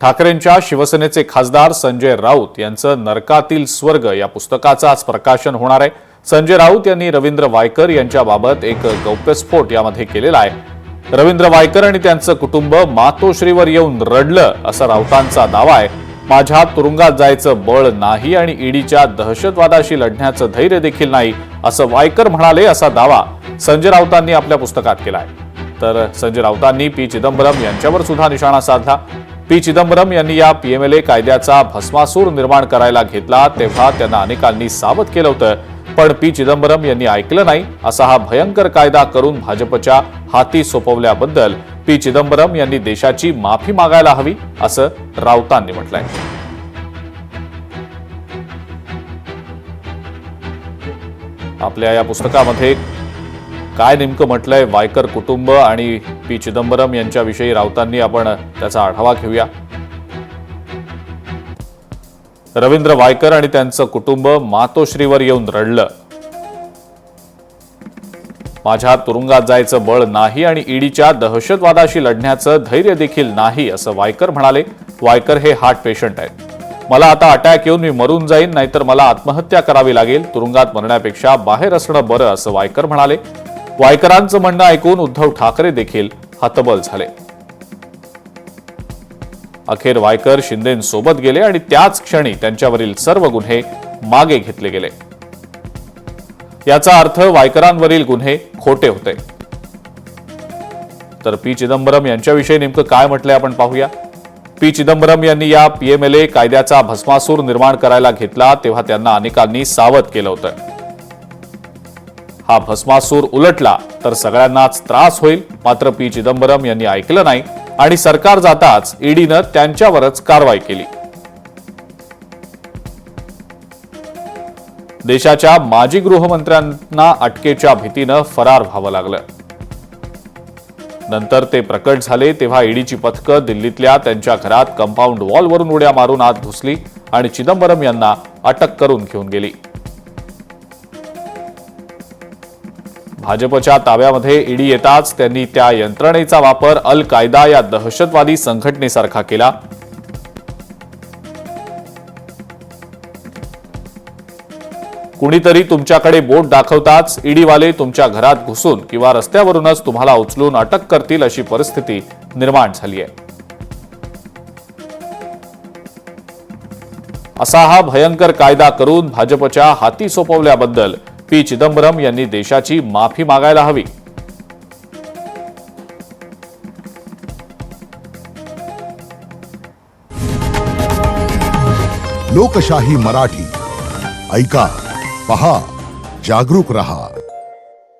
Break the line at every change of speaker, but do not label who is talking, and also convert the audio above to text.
ठाकरेंच्या शिवसेनेचे खासदार संजय राऊत यांचं नरकातील स्वर्ग या पुस्तकाचं आज प्रकाशन होणार आहे। संजय राऊत यांनी रवींद्र वायकर यांच्याबाबत एक गौप्यस्फोट यामध्ये केलेला आहे। रवींद्र वायकर आणि त्यांचं कुटुंब मातोश्रीवर येऊन रडलं असा राऊतांचा दावा आहे। माझ्या तुरुंगात जायचं बळ नाही आणि ईडीच्या दहशतवादाशी लढण्याचं धैर्य देखील नाही असं वायकर म्हणाले असा दावा संजय राऊतांनी आपल्या पुस्तकात केला आहे। तर संजय राऊतांनी पी चिदंबरम यांच्यावर सुद्धा निशाणा साधला। पी चिदंबरम यांनी या पीएमएलए कायद्याचा भस्मासूर निर्माण करायला घेतला तेव्हा त्यांना अनेकांनी सावध केलं होतं, पण पी चिदंबरम यांनी ऐकलं नाही। असा हा भयंकर कायदा करून भाजपच्या हाती सोपवल्याबद्दल पी चिदंबरम यांनी देशाची माफी मागायला हवी असं राऊतांनी म्हटलंय। आपल्या या पुस्तकामध्ये काय नेमकं म्हटलंय वायकर कुटुंब आणि पी चिदंबरम यांच्याविषयी राऊतांनी आपण त्याचा आढावा घेऊया। रवींद्र वायकर आणि त्यांचं कुटुंब मातोश्रीवर येऊन रडलं। माझ्या तुरुंगात जायचं बळ नाही आणि ईडीच्या दहशतवादाशी लढण्याचं धैर्य देखील नाही असं वायकर म्हणाले। वायकर हे हार्ट पेशंट आहेत। मला आता अटॅक येऊन मी मरून जाईन, नाहीतर मला आत्महत्या करावी लागेल। तुरुंगात मरण्यापेक्षा बाहेर असणं बरं असं वायकर म्हणाले। वायकरांचं म्हणणं ऐकून उद्धव ठाकरे देखील हतबल झाले। अखेर वायकर शिंदेंसोबत गेले आणि त्याच क्षणी त्यांच्यावरील सर्व गुन्हे मागे घेतले गेले। याचा अर्थ वायकरांवरील गुन्हे खोटे होते। तर पी चिदंबरम यांच्याविषयी नेमकं काय म्हटलंय आपण पाहूया। पी चिदंबरम यांनी या पीएमएलए कायद्याचा भस्मासूर निर्माण करायला घेतला तेव्हा त्यांना अनेकांनी सावध केलं होतं। हा भस्मासूर उलटला तर सगळ्यांनाच त्रास होईल, मात्र पी चिदंबरम यांनी ऐकलं नाही आणि सरकार जाताच ईडीनं त्यांच्यावरच कारवाई केली। देशाच्या माजी गृहमंत्र्यांना अटकेच्या भीतीनं फरार व्हावं लागलं। नंतर ते प्रकट झाले तेव्हा ईडीची पथकं दिल्लीतल्या त्यांच्या घरात कंपाऊंड वॉलवरून उड्या मारून आत घुसली आणि चिदंबरम यांना अटक करून घेऊन गेली। भाजपच्या ताब्यामध्ये ईडी येताच त्यांनी त्या यंत्रणेचा वापर अल कायदा या दहशतवादी संघटनेसारखा केला। कुणीतरी तुमच्याकडे बोट दाखवताच ईडीवाले तुमच्या घरात घुसून किंवा रस्त्यावरूनच तुम्हाला उचलून अटक करतील अशी परिस्थिती निर्माण झाली आहे। असा हा भयंकर कायदा करून भाजपच्या हाती सोपवल्याबद्दल पी चिदंबरम यांनी देशाची माफी मागायला हवी।
लोकशाही मराठी ऐका, पहा, जागरूक रहा।